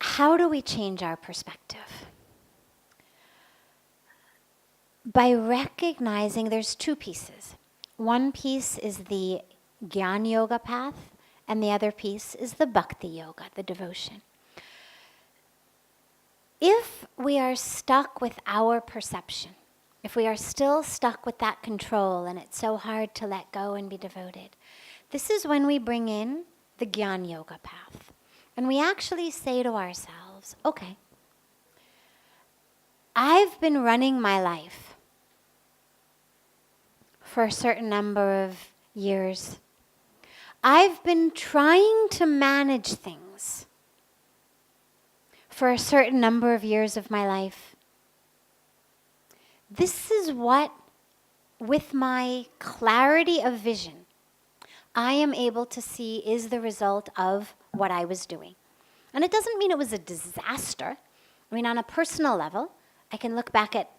How do we change our perspective? By recognizing there's two pieces. One piece is the Gyana Yoga path, and the other piece is the Bhakti Yoga, the devotion. If we are stuck with our perception, if we are still stuck with that control and it's so hard to let go and be devoted, this is when we bring in the Gyana Yoga path. And we actually say to ourselves, okay, I've been running my life for a certain number of years. I've been trying to manage things for a certain number of years of my life. This is what, with my clarity of vision, I am able to see is the result of what I was doing. And it doesn't mean it was a disaster. I mean, on a personal level, I can look back at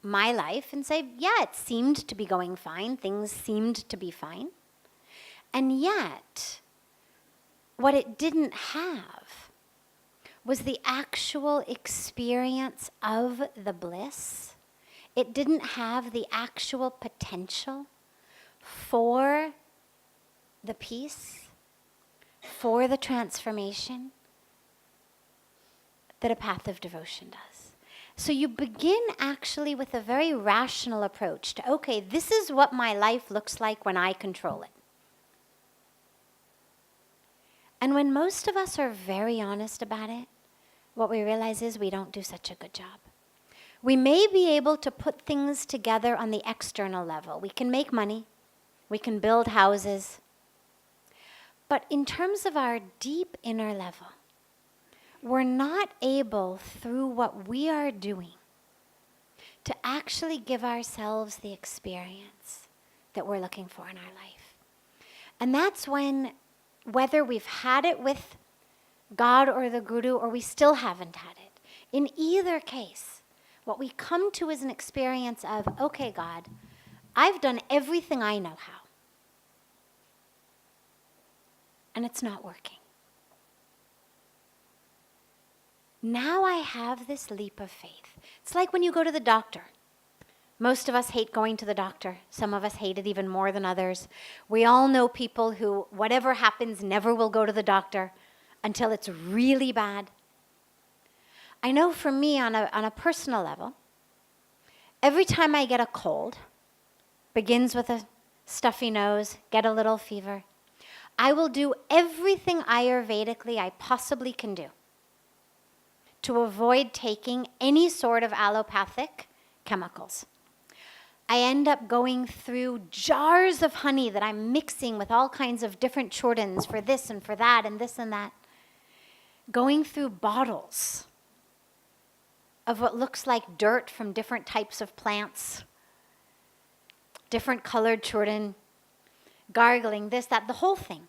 my life and say, yeah, it seemed to be going fine. Things seemed to be fine. And yet, what it didn't have was the actual experience of the bliss. It didn't have the actual potential for the peace, for the transformation that a path of devotion does. So you begin actually with a very rational approach to, okay, this is what my life looks like when I control it. And when most of us are very honest about it, what we realize is we don't do such a good job. We may be able to put things together on the external level. We can make money. We can build houses. But in terms of our deep inner level, we're not able, through what we are doing, to actually give ourselves the experience that we're looking for in our life. And that's when, whether we've had it with God or the Guru, or we still haven't had it, in either case, what we come to is an experience of, okay, God, I've done everything I know how. And it's not working. Now I have this leap of faith. It's like when you go to the doctor. Most of us hate going to the doctor. Some of us hate it even more than others. We all know people who, whatever happens, never will go to the doctor until it's really bad. I know for me, on a personal level, every time I get a cold, begins with a stuffy nose, get a little fever, I will do everything Ayurvedically I possibly can do to avoid taking any sort of allopathic chemicals. I end up going through jars of honey that I'm mixing with all kinds of different churdans for this and for that and this and that. Going through bottles of what looks like dirt from different types of plants, different colored churdan, gargling, this, that, the whole thing.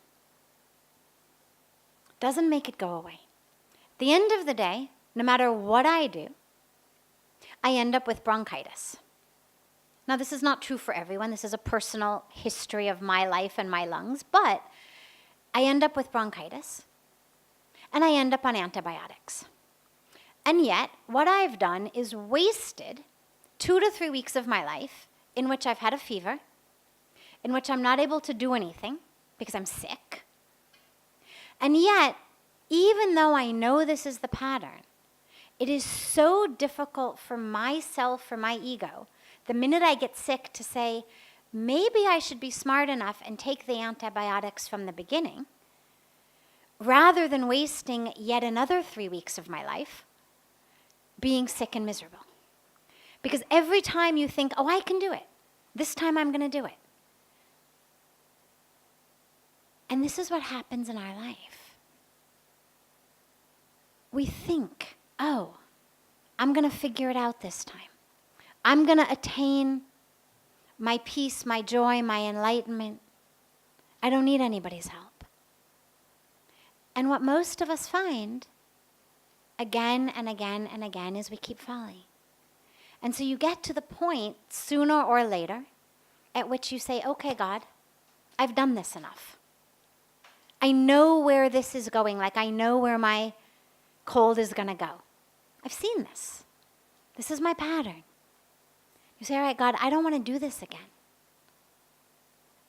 Doesn't make it go away. At the end of the day, no matter what I do, I end up with bronchitis. Now, this is not true for everyone. This is a personal history of my life and my lungs, but I end up with bronchitis, and I end up on antibiotics. And yet, what I've done is wasted 2 to 3 weeks of my life in which I've had a fever, in which I'm not able to do anything because I'm sick. And yet, even though I know this is the pattern, it is so difficult for myself, for my ego, the minute I get sick to say, maybe I should be smart enough and take the antibiotics from the beginning, rather than wasting yet another 3 weeks of my life being sick and miserable. Because every time you think, oh, I can do it, this time I'm going to do it. And this is what happens in our life. We think, oh, I'm going to figure it out this time. I'm going to attain my peace, my joy, my enlightenment. I don't need anybody's help. And what most of us find again and again and again is we keep falling. And so you get to the point sooner or later at which you say, okay, God, I've done this enough. I know where this is going. Like I know where my cold is going to go. I've seen this. This is my pattern. You say, all right, God, I don't want to do this again.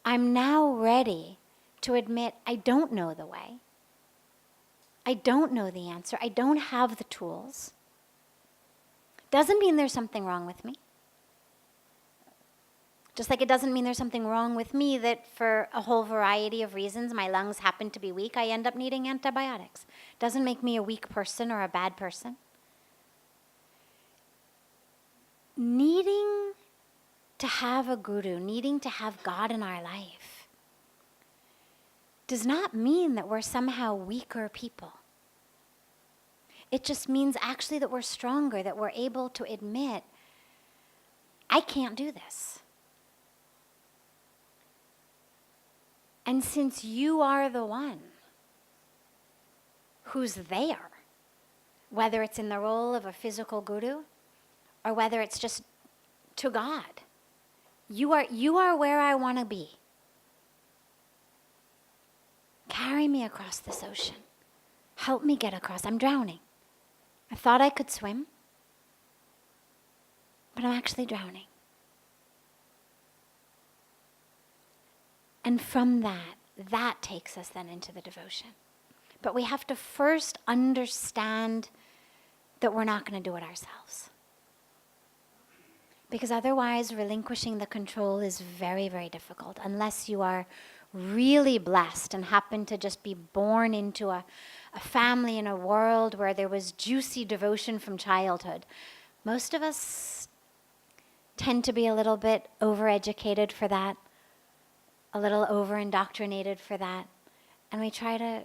I'm now ready to admit I don't know the way. I don't know the answer. I don't have the tools. Doesn't mean there's something wrong with me. Just like it doesn't mean there's something wrong with me that for a whole variety of reasons my lungs happen to be weak, I end up needing antibiotics. Doesn't make me a weak person or a bad person. Needing to have a guru, needing to have God in our life, does not mean that we're somehow weaker people. It just means actually that we're stronger, that we're able to admit, I can't do this. And since you are the one who's there, whether it's in the role of a physical guru or whether it's just to God, you are where I want to be. Carry me across this ocean. Help me get across. I'm drowning. I thought I could swim, but I'm actually drowning. And from that takes us then into the devotion. But we have to first understand that we're not going to do it ourselves. Because otherwise, relinquishing the control is very, very difficult. Unless you are really blessed and happen to just be born into a family in a world where there was juicy devotion from childhood. Most of us tend to be a little bit overeducated for that, a little over-indoctrinated for that, and we try to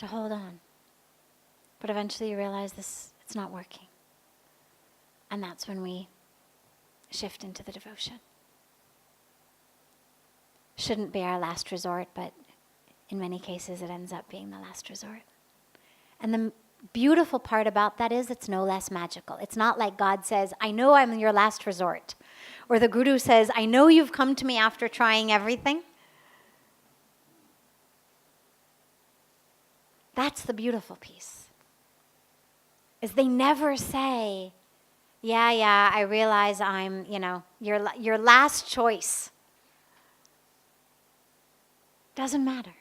hold on. But eventually you realize it's not working. And that's when we shift into the devotion. Shouldn't be our last resort, but in many cases it ends up being the last resort. And the beautiful part about that is it's no less magical. It's not like God says, I know I'm your last resort. Or the guru says, I know you've come to me after trying everything. That's the beautiful piece. Is they never say, yeah, I realize I'm, your last choice. Doesn't matter.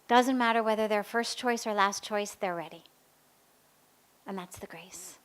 Doesn't matter whether they're first choice or last choice, they're ready. And that's the grace.